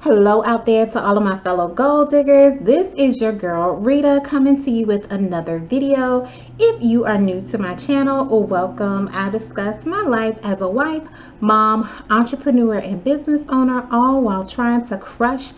Hello out there to all of my fellow gold diggers. This is your girl Rita coming to you with another video. If you are new to my channel, welcome. I discuss my life as a wife, mom, entrepreneur, and business owner, all while trying to crush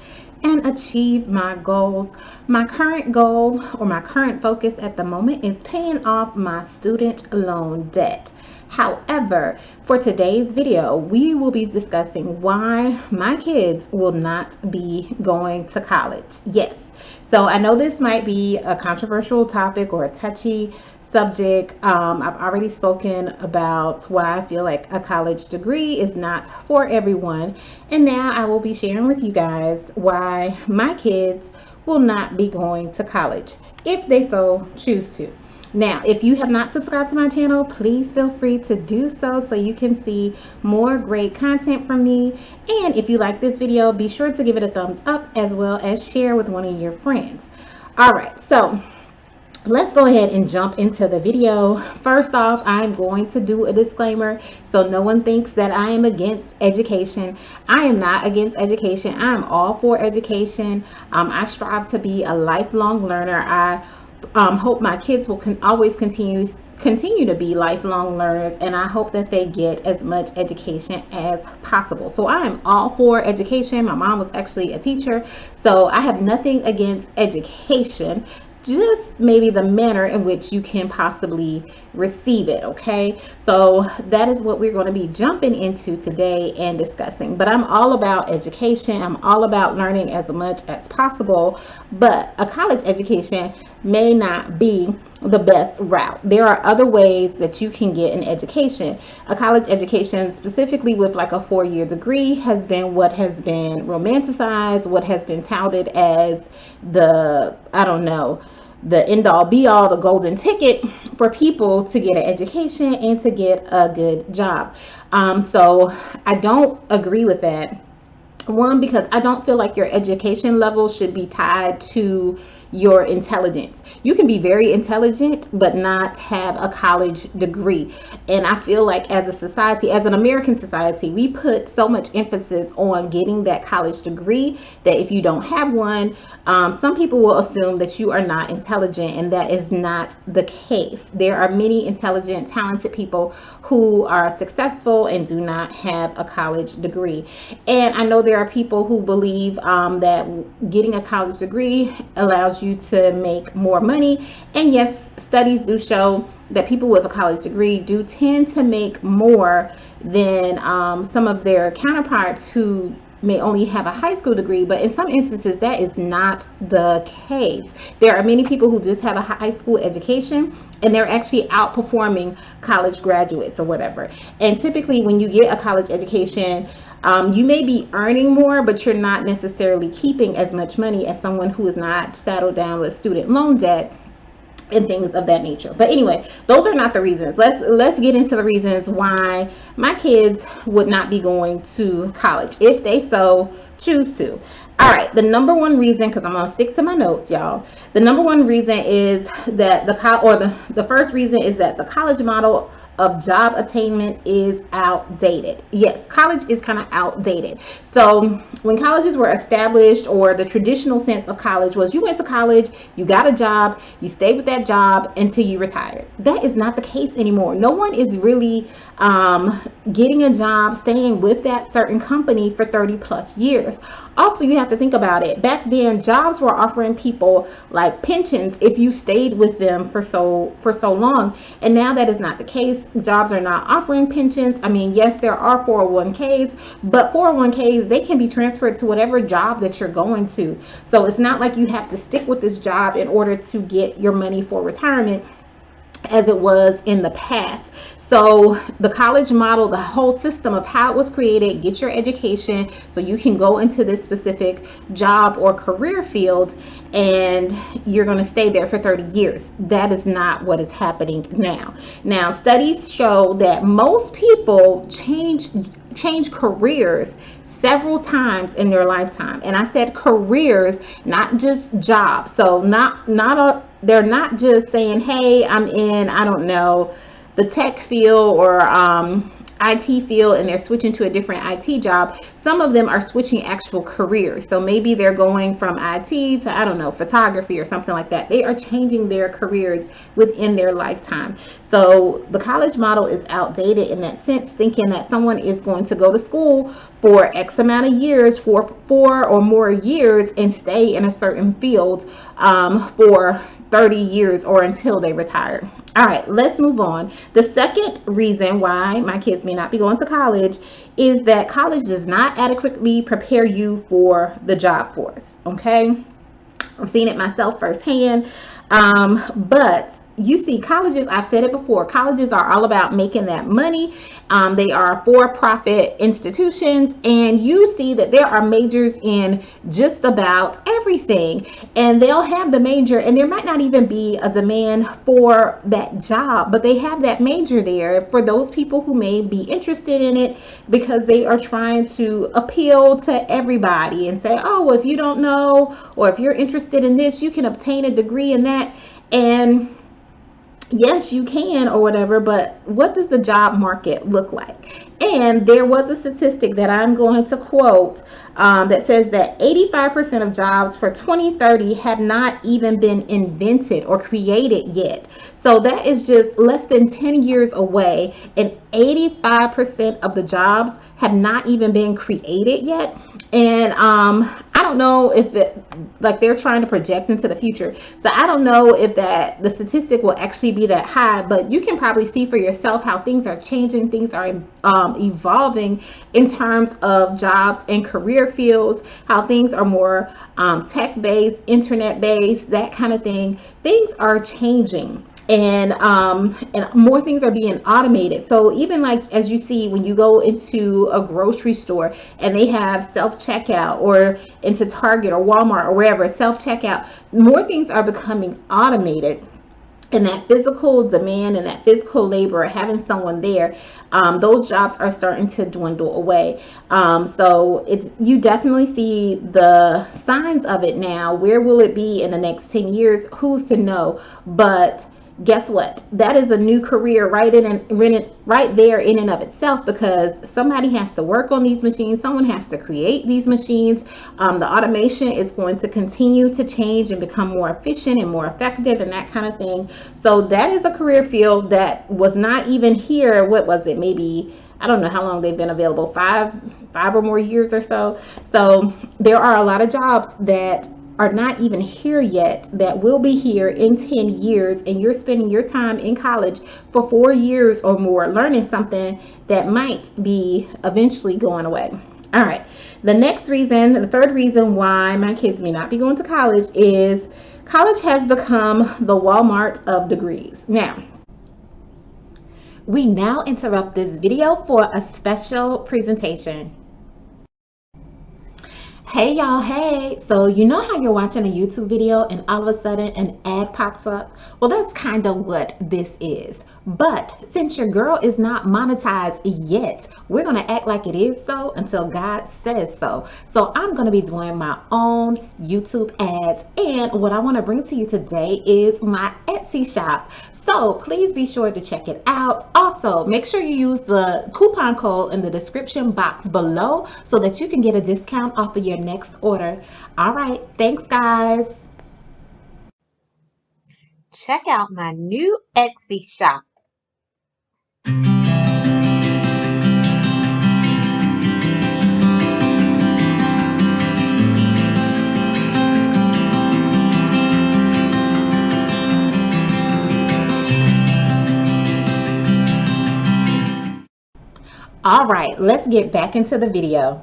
and achieve my goals. My current goal or my current focus at the moment is paying off my student loan debt. However, for today's video, we will be discussing why my kids will not be going to college. Yes, so I know this might be a controversial topic or a touchy subject. I've already spoken about why I feel like a college degree is not for everyone. And now I will be sharing with you guys why my kids will not be going to college if they so choose to. Now, if you have not subscribed to my channel, please feel free to do so you can see more great content from me. And if you like this video, be sure to give it a thumbs up as well as share with one of your friends. All right, so let's go ahead and jump into the video. First off, I'm going to do a disclaimer so no one thinks that I am against education. I am not against education. I am all for education. I strive to be a lifelong learner. I hope my kids will always continue to be lifelong learners, and I hope that they get as much education as possible. So I am all for education. My mom was actually a teacher, so I have nothing against education, just maybe the manner in which you can possibly receive it. Okay, so that is what we're going to be jumping into today and discussing. But I'm all about education. I'm all about learning as much as possible, but a college education may not be the best route. There are other ways that you can get an education. A college education, specifically with like a 4-year degree, has been what has been romanticized, what has been touted as the, I don't know, the end all be all, the golden ticket for people to get an education and to get a good job. So I don't agree with that. One, because I don't feel like your education level should be tied to your intelligence. You can be very intelligent but not have a college degree. And I feel like as a society, as an American society, we put so much emphasis on getting that college degree that if you don't have one, some people will assume that you are not intelligent, and that is not the case. There are many intelligent, talented people who are successful and do not have a college degree. And I know there are people who believe that getting a college degree allows you to make more money. And yes, studies do show that people with a college degree do tend to make more than some of their counterparts who may only have a high school degree. But in some instances, that is not the case. There are many people who just have a high school education and they're actually outperforming college graduates or whatever. And typically when you get a college education, you may be earning more, but you're not necessarily keeping as much money as someone who is not saddled down with student loan debt and things of that nature. But anyway, those are not the reasons. Let's get into the reasons why my kids would not be going to college if they so choose to. All right, the number one reason, because I'm gonna stick to my notes, y'all. The number one reason is that the first reason is that the college model of job attainment is outdated. Yes, college is kind of outdated. So when colleges were established, or the traditional sense of college was you went to college, you got a job, you stayed with that job until you retired. That is not the case anymore. No one is really getting a job, staying with that certain company for 30 plus years. Also, you have to think about it. Back then, jobs were offering people like pensions if you stayed with them for so long. And now that is not the case. Jobs are not offering pensions. I mean, yes, there are 401ks, but 401ks, they can be transferred to whatever job that you're going to. So it's not like you have to stick with this job in order to get your money for retirement as it was in the past. So the college model, the whole system of how it was created, get your education so you can go into this specific job or career field and you're going to stay there for 30 years. That is not what is happening now. Now, studies show that most people change careers several times in their lifetime. And I said careers, not just jobs. So they're not just saying, hey, I'm in, I don't know, the tech field, or IT field and they're switching to a different IT job, some of them are switching actual careers. So maybe they're going from IT to, I don't know, photography or something like that. They are changing their careers within their lifetime. So the college model is outdated in that sense, thinking that someone is going to go to school for X amount of years, for 4 or more years, and stay in a certain field for 30 years or until they retire. All right, let's move on. The second reason why my kids may not be going to college is that college does not adequately prepare you for the job force. Okay, I've seen it myself firsthand. But you see, colleges, I've said it before, colleges are all about making that money. They are for-profit institutions, and you see that there are majors in just about everything, and they'll have the major, and there might not even be a demand for that job, but they have that major there for those people who may be interested in it, because they are trying to appeal to everybody and say, oh, well, if you don't know, or if you're interested in this, you can obtain a degree in that. And yes, you can, or whatever, but what does the job market look like? And there was a statistic that I'm going to quote that says that 85% of jobs for 2030 have not even been invented or created yet. So that is just less than 10 years away, and 85% of the jobs have not even been created yet. And I don't know if it, like, they're trying to project into the future, so I don't know if that the statistic will actually be that high, but you can probably see for yourself how things are changing, things are evolving in terms of jobs and career fields, how things are more tech-based, internet-based, that kind of thing. Things are changing. And more things are being automated. So even like, as you see when you go into a grocery store and they have self-checkout, or into Target or Walmart or wherever, self-checkout, more things are becoming automated. And that physical demand and that physical labor, having someone there, those jobs are starting to dwindle away. So you definitely see the signs of it now. Where will it be in the next 10 years? Who's to know? But guess what? That is a new career right there in and of itself, because somebody has to work on these machines. Someone has to create these machines. The automation is going to continue to change and become more efficient and more effective and that kind of thing. So that is a career field that was not even here. What was it? Maybe, I don't know how long they've been available, five or more years or so. So there are a lot of jobs that are not even here yet that will be here in 10 years, and you're spending your time in college for 4 years or more learning something that might be eventually going away. All right, the third reason why my kids may not be going to college is college has become the Walmart of degrees. Now, we now interrupt this video for a special presentation. Hey y'all, hey. So you know how you're watching a YouTube video and all of a sudden an ad pops up? Well, that's kind of what this is. But since your girl is not monetized yet, we're going to act like it is so until God says so. So I'm going to be doing my own YouTube ads. And what I want to bring to you today is my Etsy shop. So please be sure to check it out. Also, make sure you use the coupon code in the description box below so that you can get a discount off of your next order. All right, thanks guys. Check out my new Etsy shop. All right, let's get back into the video.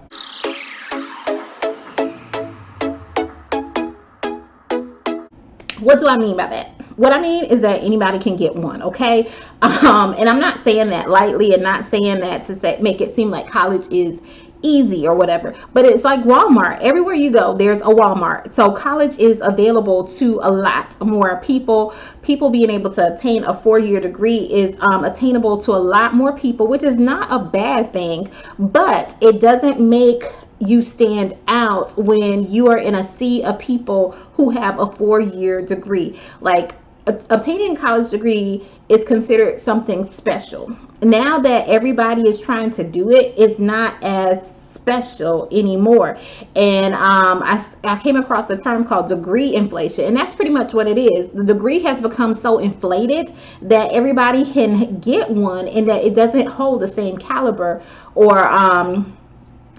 What do I mean by that? What I mean is that anybody can get one, okay? And I'm not saying that lightly, and not saying that to make it seem like college is easy or whatever, but it's like Walmart. Everywhere you go, there's a Walmart. So college is available to a lot more people. Being able to obtain a 4-year degree is attainable to a lot more people, which is not a bad thing, but it doesn't make you stand out when you are in a sea of people who have a 4-year degree. Like, obtaining a college degree is considered something special. Now that everybody is trying to do it, it's not as special anymore. And I came across a term called degree inflation, and that's pretty much what it is. The degree has become so inflated that everybody can get one, and that it doesn't hold the same caliber or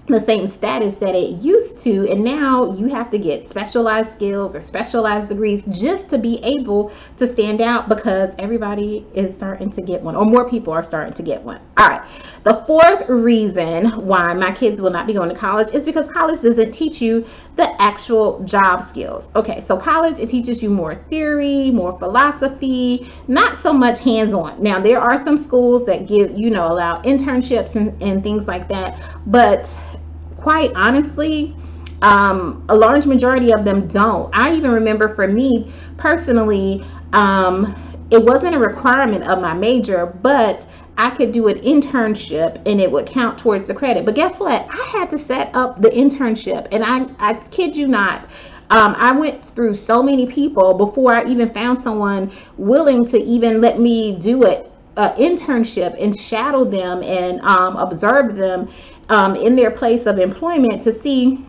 the same status that it used to. And now you have to get specialized skills or specialized degrees just to be able to stand out, because everybody is starting to get one, or more people are starting to get one. All right, the fourth reason why my kids will not be going to college is because college doesn't teach you the actual job skills. Okay, so college, it teaches you more theory, more philosophy, not so much hands-on. Now there are some schools that give, allow internships and things like that, but quite honestly, a large majority of them don't. I even remember, for me personally, it wasn't a requirement of my major, but I could do an internship and it would count towards the credit. But guess what? I had to set up the internship, and I kid you not, I went through so many people before I even found someone willing to even let me do it. Internship and shadow them and observe them in their place of employment to see,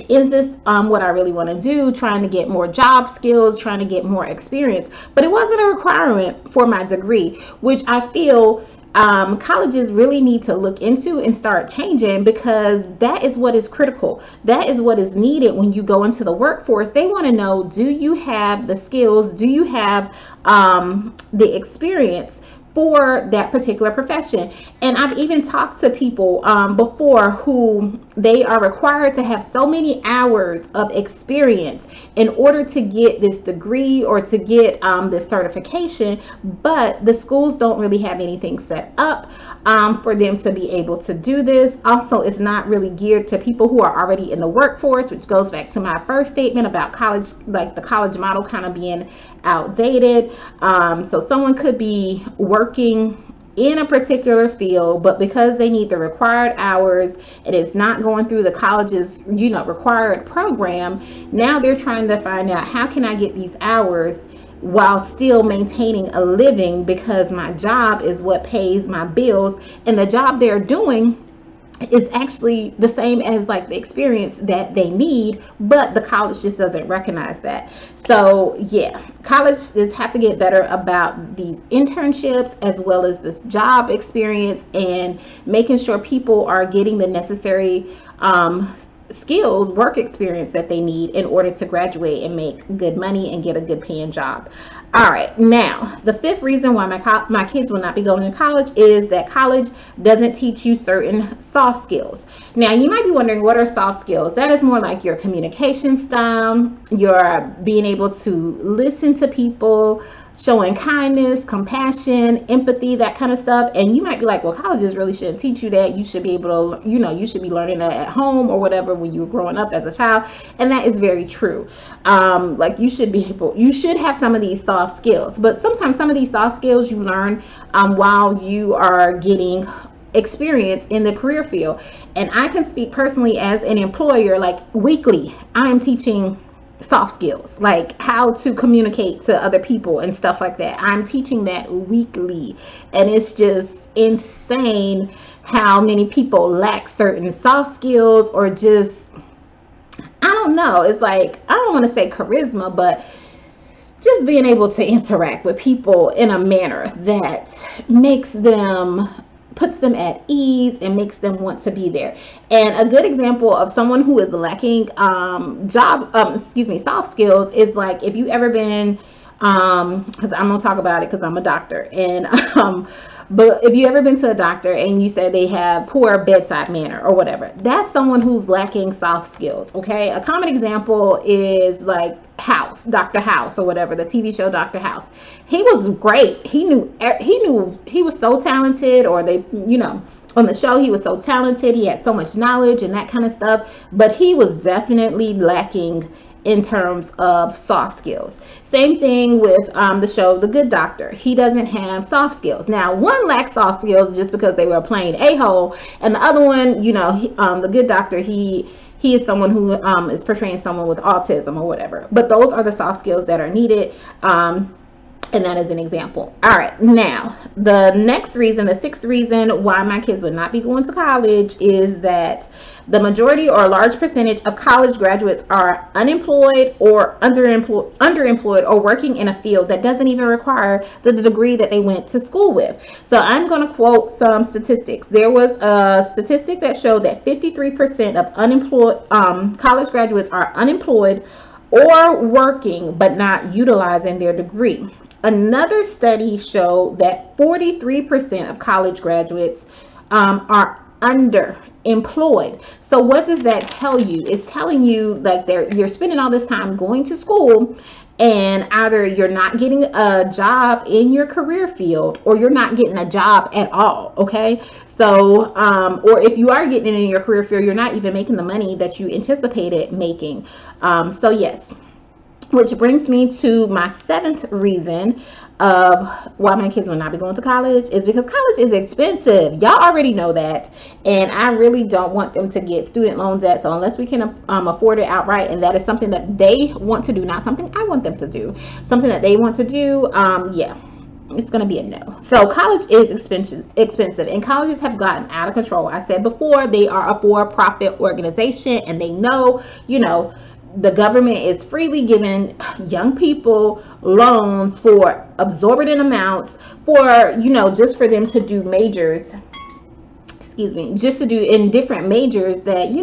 is this what I really want to do, trying to get more job skills, trying to get more experience. But it wasn't a requirement for my degree, which I feel colleges really need to look into and start changing, because that is what is critical. That is what is needed when you go into the workforce. They want to know, do you have the skills? Do you have the experience for that particular profession? And I've even talked to people before who they are required to have so many hours of experience in order to get this degree or to get this certification, but the schools don't really have anything set up for them to be able to do this. Also, it's not really geared to people who are already in the workforce, which goes back to my first statement about college, like the college model kind of being outdated. So someone could be working in a particular field, but because they need the required hours and it's not going through the college's required program, now they're trying to find out, how can I get these hours while still maintaining a living, because my job is what pays my bills, and the job they're doing is actually the same as like the experience that they need, but the college just doesn't recognize that. So yeah, colleges have to get better about these internships as well as this job experience, and making sure people are getting the necessary skills, work experience that they need in order to graduate and make good money and get a good paying job. All right, now the fifth reason why my kids will not be going to college is that college doesn't teach you certain soft skills. Now you might be wondering, what are soft skills? That is more like your communication style, your being able to listen to people, showing kindness, compassion, empathy, that kind of stuff. And you might be like, well, colleges really shouldn't teach you that. You should be able to, you should be learning that at home or whatever when you were growing up as a child. And that is very true. Like you should have some of these soft skills, but sometimes some of these soft skills you learn while you are getting experience in the career field. And I can speak personally as an employer, like weekly, I am teaching soft skills, like how to communicate to other people and stuff like that. I'm teaching that weekly, and it's just insane how many people lack certain soft skills, or just, I don't know, it's like, I don't want to say charisma, but just being able to interact with people in a manner that puts them at ease and makes them want to be there. And a good example of someone who is lacking soft skills is like, if you ever been, because I'm gonna talk about it because I'm a doctor, and but if you ever been to a doctor and you say they have poor bedside manner or whatever, that's someone who's lacking soft skills. Okay, a common example is like Dr. House or whatever, the TV show Dr. House. He was great. He was so talented, or on the show, he was so talented. He had so much knowledge and that kind of stuff, but he was definitely lacking in terms of soft skills. Same thing with the show The Good Doctor. He doesn't have soft skills. Now, one lacks soft skills just because they were playing a-hole, and the other one, The Good Doctor, he is someone who is portraying someone with autism or whatever. But those are the soft skills that are needed. And that is an example. All right, now the next reason, the sixth reason why my kids would not be going to college is that the majority or a large percentage of college graduates are unemployed or underemployed or working in a field that doesn't even require the degree that they went to school with. So I'm going to quote some statistics. There was a statistic that showed that 53% of unemployed college graduates are unemployed or working but not utilizing their degree. Another study showed that 43% of college graduates are underemployed. So what does that tell you? It's telling you like you're spending all this time going to school, and either you're not getting a job in your career field or you're not getting a job at all. Okay, so or if you are getting it in your career field, you're not even making the money that you anticipated making. So yes, which brings me to my seventh reason of why my kids will not be going to college is because college is expensive. Y'all already know that. And I really don't want them to get student loan debt. So unless we can afford it outright, and that is something that they want to do, not something I want them to do, something that they want to do, yeah, it's going to be a no. So college is expensive, and colleges have gotten out of control. I said before, they are a for-profit organization, and they know, the government is freely giving young people loans for exorbitant amounts for, just for them to do majors, just to do in different majors that, you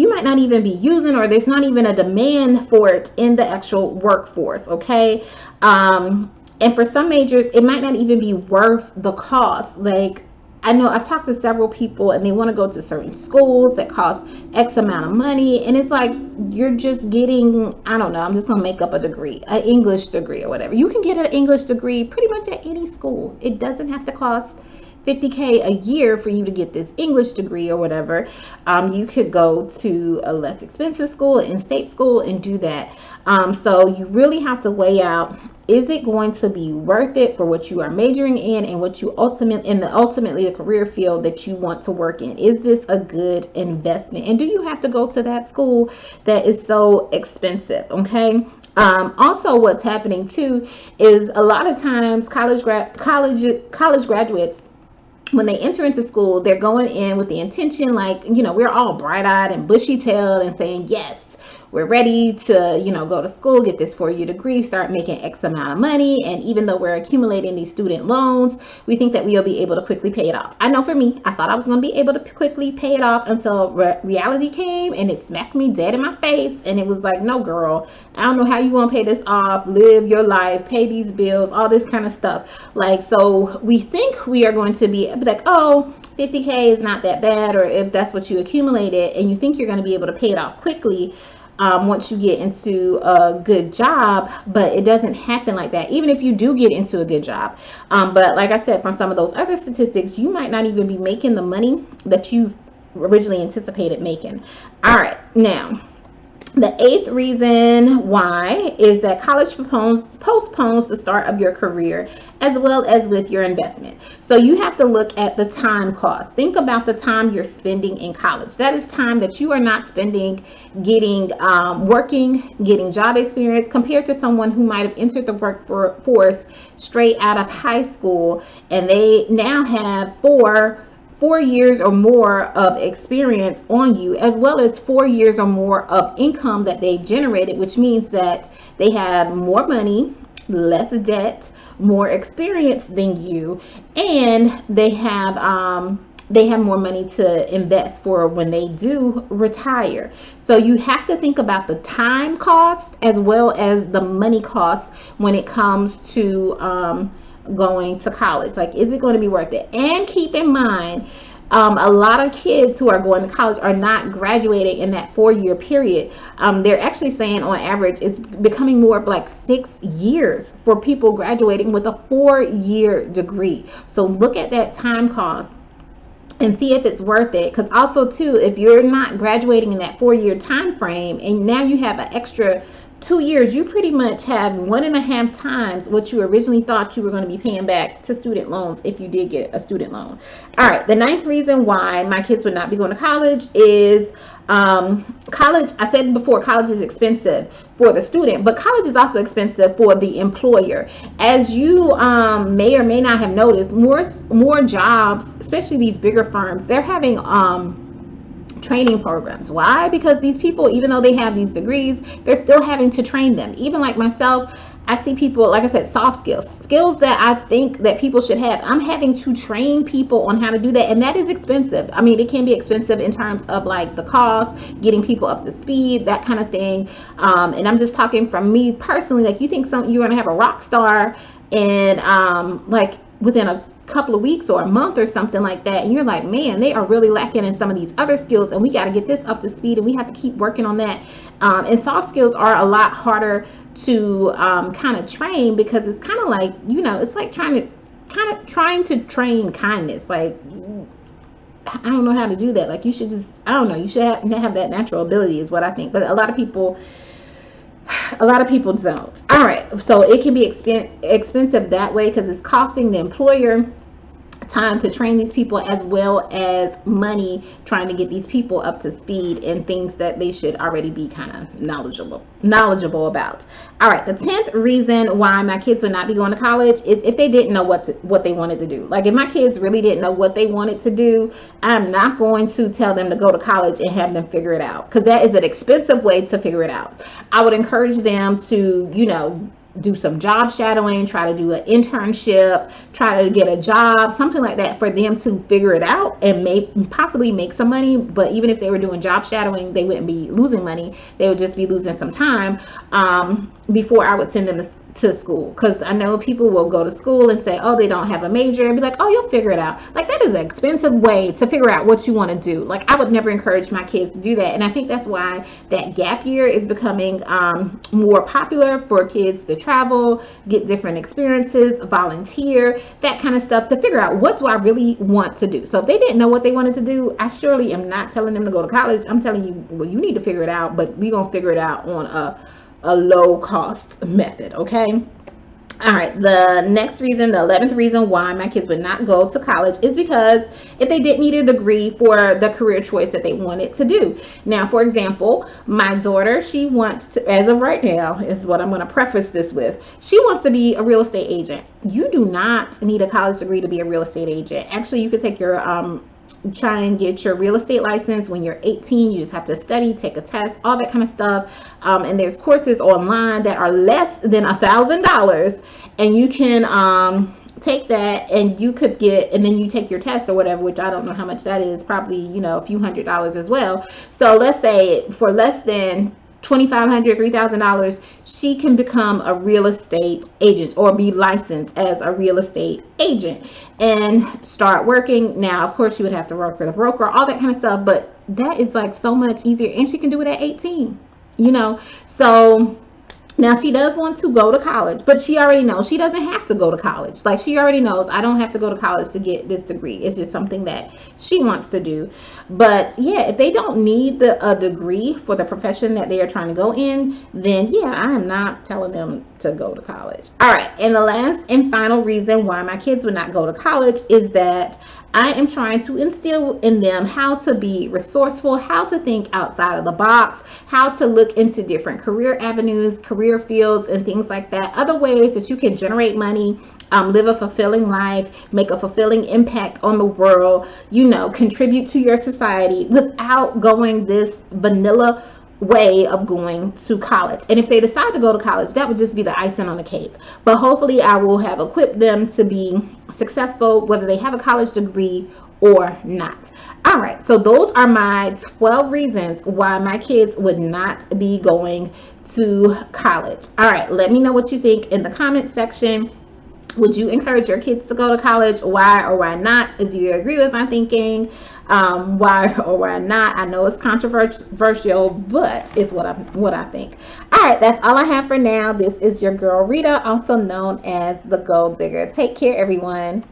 might not even be using, or there's not even a demand for it in the actual workforce. Okay. And for some majors, it might not even be worth the cost. Like, I know I've talked to several people and they want to go to certain schools that cost X amount of money. And it's like, you're just getting, I don't know, I'm just going to make up a degree, an English degree or whatever. You can get an English degree pretty much at any school. It doesn't have to cost $50K a year for you to get this English degree or whatever. You could go to a less expensive school, an in-state school, and do that. So you really have to weigh out, is it going to be worth it for what you are majoring in and what you ultimately a career field that you want to work in? Is this a good investment? And do you have to go to that school that is so expensive? Okay. Also, what's happening too is a lot of times college graduates, when they enter into school, they're going in with the intention, like, we're all bright-eyed and bushy-tailed and saying, yes, we're ready to, go to school, get this 4-year degree, start making X amount of money. And even though we're accumulating these student loans, we think that we'll be able to quickly pay it off. I know for me, I thought I was going to be able to quickly pay it off until reality came and it smacked me dead in my face. And it was like, no, girl, I don't know how you going to pay this off, live your life, pay these bills, all this kind of stuff. Like, so we think we are going to be like, oh, 50K is not that bad, or if that's what you accumulated, and you think you're going to be able to pay it off quickly once you get into a good job. But it doesn't happen like that, even if you do get into a good job. But like I said, from some of those other statistics, you might not even be making the money that you've originally anticipated making. All right, now the eighth reason why is that college postpones the start of your career as well as with your investment. So you have to look at the time cost. Think about the time you're spending in college. That is time that you are not spending getting working, getting job experience, compared to someone who might have entered the workforce straight out of high school, and they now have four years or more of experience on you, as well as 4 years or more of income that they've generated, which means that they have more money, less debt, more experience than you, and they have more money to invest for when they do retire. So you have to think about the time cost as well as the money cost when it comes to going to college. Like, is it going to be worth it? And keep in mind, a lot of kids who are going to college are not graduating in that 4-year period. They're actually saying on average it's becoming more of like 6 years for people graduating with a 4-year degree. So look at that time cost and see if it's worth it. Because also too, if you're not graduating in that 4-year time frame and now you have an extra 2 years, you pretty much have 1.5 times what you originally thought you were going to be paying back to student loans if you did get a student loan. All right, the ninth reason why my kids would not be going to college is college. I said before, college is expensive for the student, but college is also expensive for the employer. As you may or may not have noticed, more jobs, especially these bigger firms, they're having training programs. Why? Because these people, even though they have these degrees, they're still having to train them. Even like myself, I see people, like I said, soft skills that I think that people should have. I'm having to train people on how to do that, and that is expensive. I mean, it can be expensive in terms of like the cost, getting people up to speed, that kind of thing. And I'm just talking from me personally. Like, you think you're going to have a rock star, and like within a couple of weeks or a month or something like that, and you're like, man, they are really lacking in some of these other skills, and we got to get this up to speed, and we have to keep working on that. And soft skills are a lot harder to kind of train, because it's kind of like, it's like trying to train kindness. Like, I don't know how to do that. Like, you should just, I don't know, you should have that natural ability, is what I think. But a lot of people don't. All right, so it can be expensive that way, because it's costing the employer time to train these people, as well as money trying to get these people up to speed in things that they should already be kind of knowledgeable about. All right, the 10th reason why my kids would not be going to college is if they didn't know what they wanted to do. Like, if my kids really didn't know what they wanted to do, I'm not going to tell them to go to college and have them figure it out, because that is an expensive way to figure it out. I would encourage them to do some job shadowing, try to do an internship, try to get a job, something like that, for them to figure it out and possibly make some money. But even if they were doing job shadowing, they wouldn't be losing money. They would just be losing some time before I would send them to school. Because I know people will go to school and say, oh, they don't have a major, and be like, oh, you'll figure it out. Like, that is an expensive way to figure out what you want to do. Like, I would never encourage my kids to do that. And I think that's why that gap year is becoming more popular for kids to travel, get different experiences, volunteer, that kind of stuff, to figure out, what do I really want to do. So if they didn't know what they wanted to do, I surely am not telling them to go to college. I'm telling you, well, you need to figure it out, but we're going to figure it out on a low cost method. Okay. All right, the next reason, the 11th reason why my kids would not go to college is because if they didn't need a degree for the career choice that they wanted to do. Now, for example, my daughter, she wants to, as of right now, is what I'm going to preface this with, she wants to be a real estate agent. You do not need a college degree to be a real estate agent. Actually, you could take your try and get your real estate license when you're 18. You just have to study, take a test, all that kind of stuff. And there's courses online that are less than $1,000, and you can take that, and you could get, and then you take your test or whatever, which I don't know how much that is, probably a few $100s as well. So let's say for less than $2,500, $3,000, she can become a real estate agent, or be licensed as a real estate agent, and start working. Now, of course, she would have to work for the broker, all that kind of stuff, but that is like so much easier, and she can do it at 18, so now she does want to go to college, but she already knows she doesn't have to go to college. Like, she already knows, I don't have to go to college to get this degree. It's just something that she wants to do. But yeah, if they don't need a degree for the profession that they are trying to go in, then yeah, I am not telling them to go to college. All right, and the last and final reason why my kids would not go to college is that I am trying to instill in them how to be resourceful, how to think outside of the box, how to look into different career avenues, career fields, and things like that. Other ways that you can generate money, live a fulfilling life, make a fulfilling impact on the world, contribute to your society without going this vanilla way of going to college. And if they decide to go to college, that would just be the icing on the cake. But hopefully I will have equipped them to be successful, whether they have a college degree or not. All right, so those are my 12 reasons why my kids would not be going to college. All right, let me know what you think in the comment section. Would you encourage your kids to go to college? Why or why not? Do you agree with my thinking? Why or why not? I know it's controversial, but it's what I think. All right, that's all I have for now. This is your girl Rita, also known as the Gold Digger. Take care, everyone.